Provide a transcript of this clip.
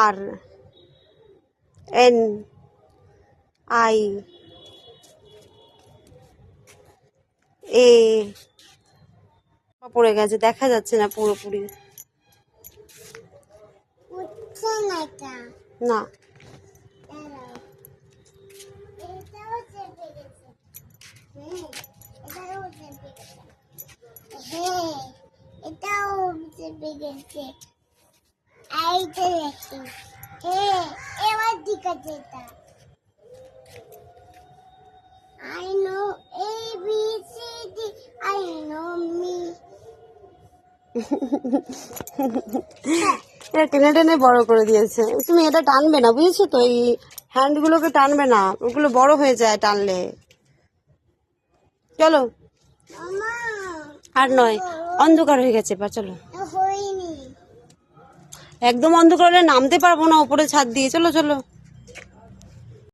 R N I A পড়ে গেছে, দেখা যাচ্ছে না পুরোপুরি। না এবার ঠিক আছে। এটা I know A B C D I know me এটা টেনে টেনে বড় করে দিয়েছে। তুমি এটা টানবে না, বুঝেছো তো? এই হ্যান্ডগুলোকে টানবে না, ওগুলো বড় হয়ে যায় টানলে। চলো, আর নয়, অন্ধকার হয়ে গেছে, বা চলো। হয়নি, একদম অন্ধকার হলে নামতে পারবো না উপরে ছাদ দিয়ে। চলো চলো।